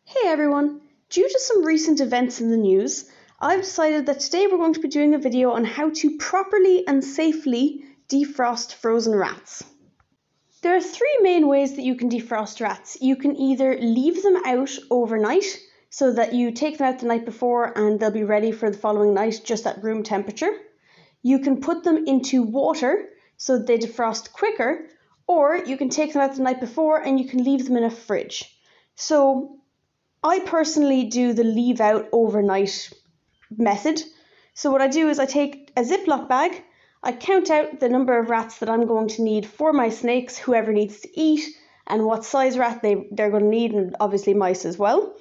Hey everyone! Due to some recent events in the news, I've decided that today we're going to be doing a video on how to properly and safely defrost frozen rats. There are three main ways that you can defrost rats. You can either leave them out overnight, so that you take them out the night before and they'll be ready for the following night just at room temperature. You can put them into water so they defrost quicker, or you can take them out the night before and you can leave them in a fridge. So I personally do the leave out overnight method. So what I do is I take a Ziploc bag, I count out the number of rats that I'm going to need for my snakes, whoever needs to eat, and what size rat they're going to need, and obviously mice as well.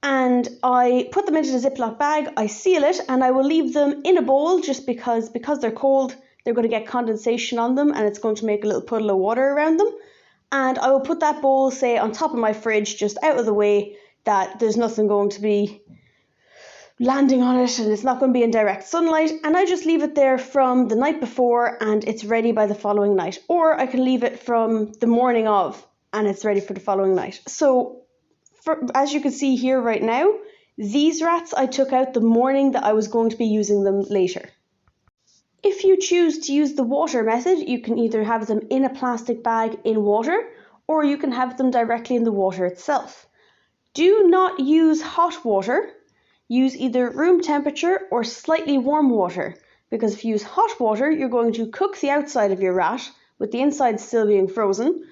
And I put them into the Ziploc bag, I seal it, and I will leave them in a bowl just because they're cold, they're going to get condensation on them and it's going to make a little puddle of water around them. And I will put that bowl, say, on top of my fridge, just out of the way, that there's nothing going to be landing on it and it's not going to be in direct sunlight, and I just leave it there from the night before and it's ready by the following night. Or I can leave it from the morning of and it's ready for the following night. So as you can see here right now, these rats I took out the morning that I was going to be using them later. If you choose to use the water method, you can either have them in a plastic bag in water, or you can have them directly in the water itself. Do not use hot water. Use either room temperature or slightly warm water, because if you use hot water, you're going to cook the outside of your rat with the inside still being frozen.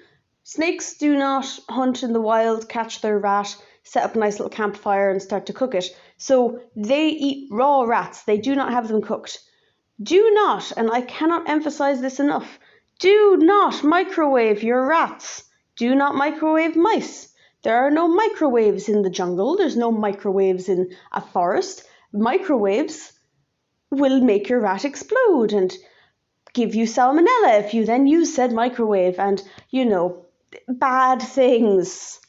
Snakes do not hunt in the wild, catch their rat, set up a nice little campfire and start to cook it. So they eat raw rats. They do not have them cooked. Do not, and I cannot emphasize this enough, do not microwave your rats. Do not microwave mice. There are no microwaves in the jungle. There's no microwaves in a forest. Microwaves will make your rat explode and give you salmonella if you then use said microwave and, bad things.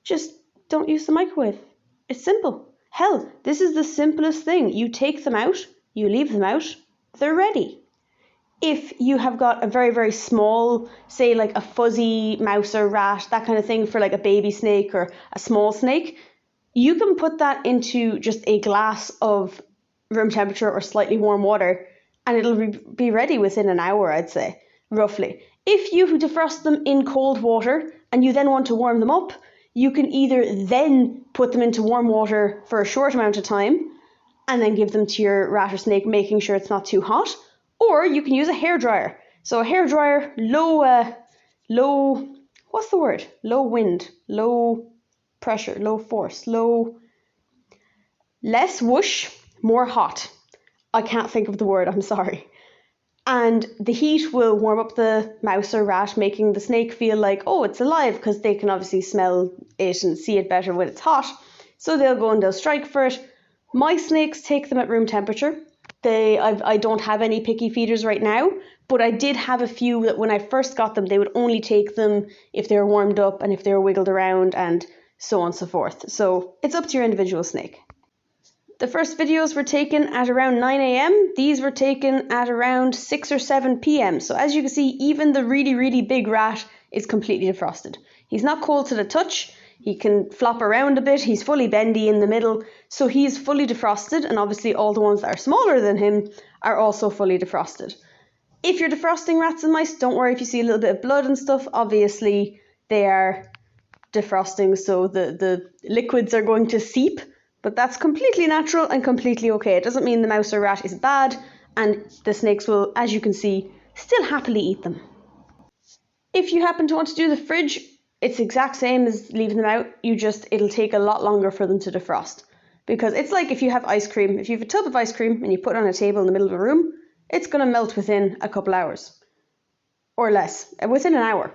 Just don't use the microwave. It's simple. Hell, this is the simplest thing. You take them out, you leave them out, they're ready. If you have got a very, very small, say like a fuzzy mouse or rat, that kind of thing for like a baby snake or a small snake, you can put that into just a glass of room temperature or slightly warm water and it'll be ready within an hour, I'd say, roughly. If you defrost them in cold water and you then want to warm them up, you can either then put them into warm water for a short amount of time and then give them to your rat or snake, making sure it's not too hot. Or you can use a hairdryer. So a hairdryer, low wind, low pressure, low force, less whoosh, more hot. I can't think of the word, I'm sorry. And the heat will warm up the mouse or rat, making the snake feel like, oh, it's alive, because they can obviously smell it and see it better when it's hot. So they'll go and they'll strike for it. My snakes take them at room temperature. I don't have any picky feeders right now, but I did have a few that when I first got them, they would only take them if they were warmed up and if they were wiggled around and so on and so forth. So it's up to your individual snake. The first videos were taken at around 9 a.m. These were taken at around 6 or 7 p.m. So as you can see, even the really, really big rat is completely defrosted. He's not cold to the touch. He can flop around a bit, he's fully bendy in the middle, so he's fully defrosted, and obviously all the ones that are smaller than him are also fully defrosted. If you're defrosting rats and mice, don't worry if you see a little bit of blood and stuff. Obviously they are defrosting, so the liquids are going to seep, but that's completely natural and completely okay. It doesn't mean the mouse or rat is bad, and the snakes will, as you can see, still happily eat them. If you happen to want to do the fridge, it's the exact same as leaving them out, it'll take a lot longer for them to defrost. Because it's like if you have ice cream, if you have a tub of ice cream and you put it on a table in the middle of a room, it's going to melt within a couple hours. Or less, within an hour.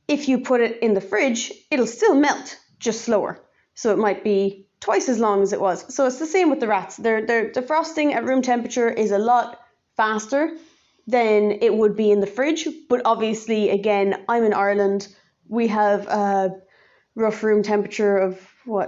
If you put it in the fridge, it'll still melt, just slower. So it might be twice as long as it was. So it's the same with the rats. Their defrosting at room temperature is a lot faster than it would be in the fridge. But obviously, again, I'm in Ireland. We have a rough room temperature of,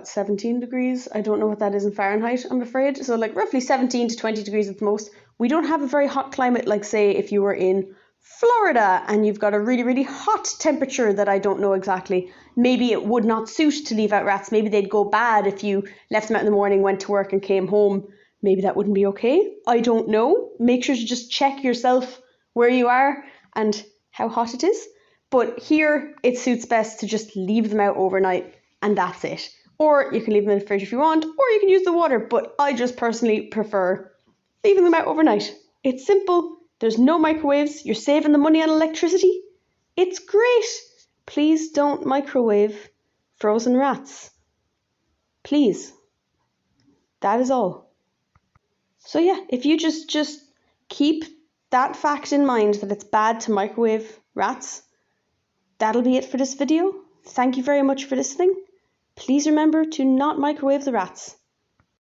17 degrees? I don't know what that is in Fahrenheit, I'm afraid. So like roughly 17 to 20 degrees at the most. We don't have a very hot climate like, say, if you were in Florida and you've got a really, really hot temperature that I don't know exactly. Maybe it would not suit to leave out rats. Maybe they'd go bad if you left them out in the morning, went to work and came home. Maybe that wouldn't be okay. I don't know. Make sure to just check yourself where you are and how hot it is. But here it suits best to just leave them out overnight and that's it. Or you can leave them in the fridge if you want, or you can use the water. But I just personally prefer leaving them out overnight. It's simple. There's no microwaves. You're saving the money on electricity. It's great. Please don't microwave frozen rats. Please. That is all. So yeah, if you just keep that fact in mind that it's bad to microwave rats, that'll be it for this video. Thank you very much for listening. Please remember to not microwave the rats.